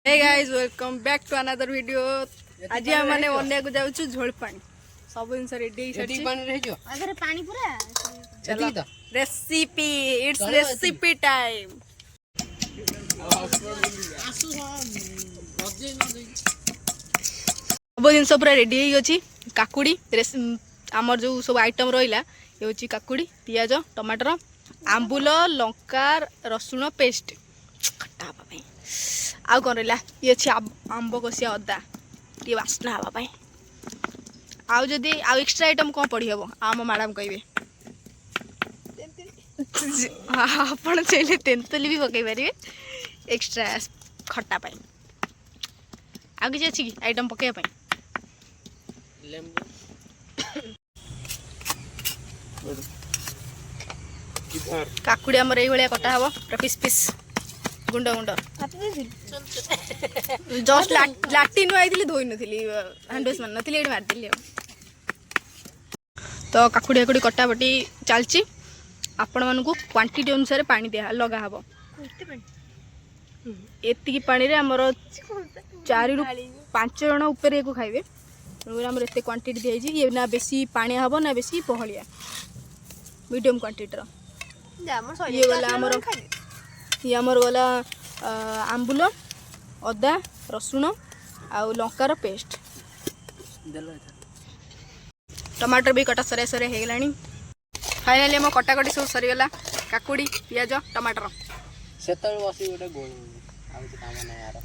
Hey guys welcome back to another video. आज हम माने ओनिया को जाउछु झोल पानी सब दिन रेडी एती पानी रह जो अगर पानी पूरा चलो तो रेसिपी इट्स रेसिपी टाइम। सब दिन पूरा रेडी हो गई। काकुड़ी आमर जो सब आइटम रहा ये हूँ काकुड़ी पियाज टमाटर आंबुल लंका रसुण पेस्ट खट्टा हाँपाई आउ कौन रहा ये अच्छी आंब कषिया अदा ये बास्ना हाँपाई आउ जदि आउ एक्स्ट्रा आइटम कौन पड़ी हम आम मैडम कहे आप चाहिए तेंतुली भी पकई पारे एक्स्ट्रा खट्टा पाई आउ किसी अच्छी कि आइटम पकड़ काकुड़ी आमर ये कटा हम पूरा पिस पिस गुंड गुंड जस्ट लाट्रिन आई धोई नी हैंड वाश मार नी मारदेली। तो काकुड़ी काकुड़ी कटाबटी चलती आपण मानू क्वांटिटी अनुसार पानी दिया लगा हम एति पानी रे हमर 4 ରୁ 5 जन ऊपर को खाइबे आमर एत क्वांटिटी दिखाई ये ना बेसी पानी हम ना बेसी बहलिया मीडियम क्वांटिटी ये गला आमर गला आंबुल अदा रसुण आउ लंकार पेस्ट टमाटर भी कटा सरिया सरिया हो गलानी। फाइनाली मो कटाकटी सब सरीगला काकुड़ी पियाज टमाटर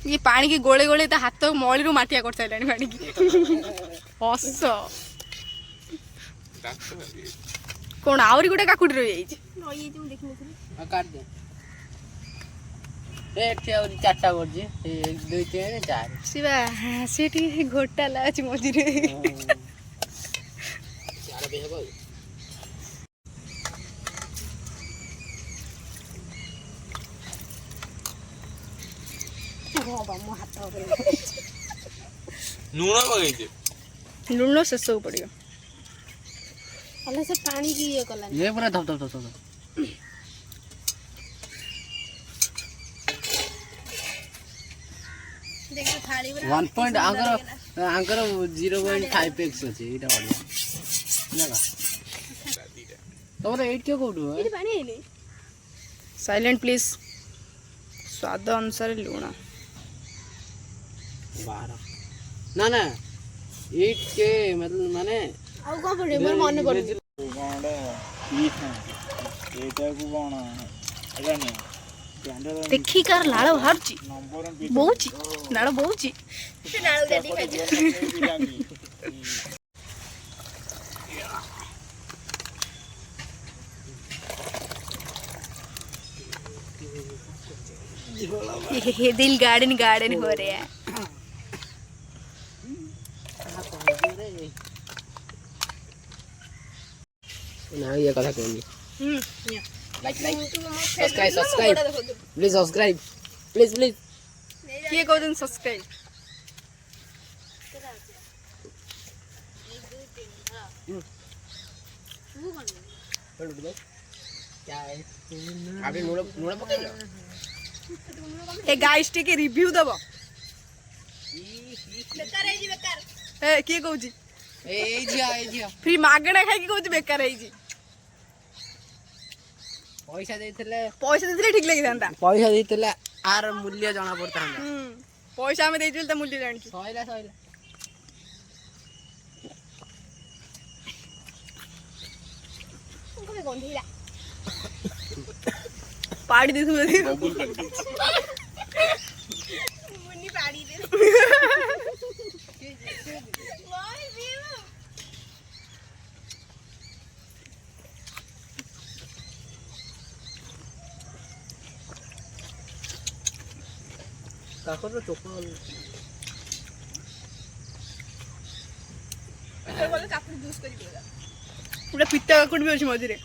ये पानी की गोले गोले हाथ मली रू माटिया कर सारे पानी की हस कौन आहरी गोटे काकुड़ी रही चार्टा कर घोटा लाच मझे लुण शेष पड़ो से पानी की ये कला ये पूरा धप धप धप देखो थाली 1 पॉइंट आंकर 0.5 एक्स अछि एटा बढ़िया लगा तोरे 8 क्यों कोडू है पानी है नहीं साइलेंट प्लीज स्वाद अनुसार लुण 12 ना ना 8 के मतलब माने आउ को पड़े मोर मन पड़ कोंडा ई था एटा को कोन एला ने देखी कार लाड़ बाहरची बहुची लाड़ बहुची से लाड़ गाडी खाई ये दिल गार्डन गार्डन हो रहा है। ना ये कथा कहनी like subscribe please subscribe please ये को दिन सब्सक्राइब क्या है अभी नूड़ा नूड़ा पकड़ लो ए गाइस टे के रिव्यू दबो बेकार है जी बेकार ए के कहू जी ए जी फ्री मागणा खाई के कहू जी बेकार है जी पैसा देइथिले ठीक लगी थांता पैसा देइथिले आर मूल्य जाना पड़ता है पैसा हमें देइथिल त मूल्य जानि छी सहिला कोबे गंधीला पाड़ी दे तुझे मुन्नी पाड़ी दे काकर चोपल काकुड़ी जूस करी पूरा पिता काकुड़ी भी अछि मझे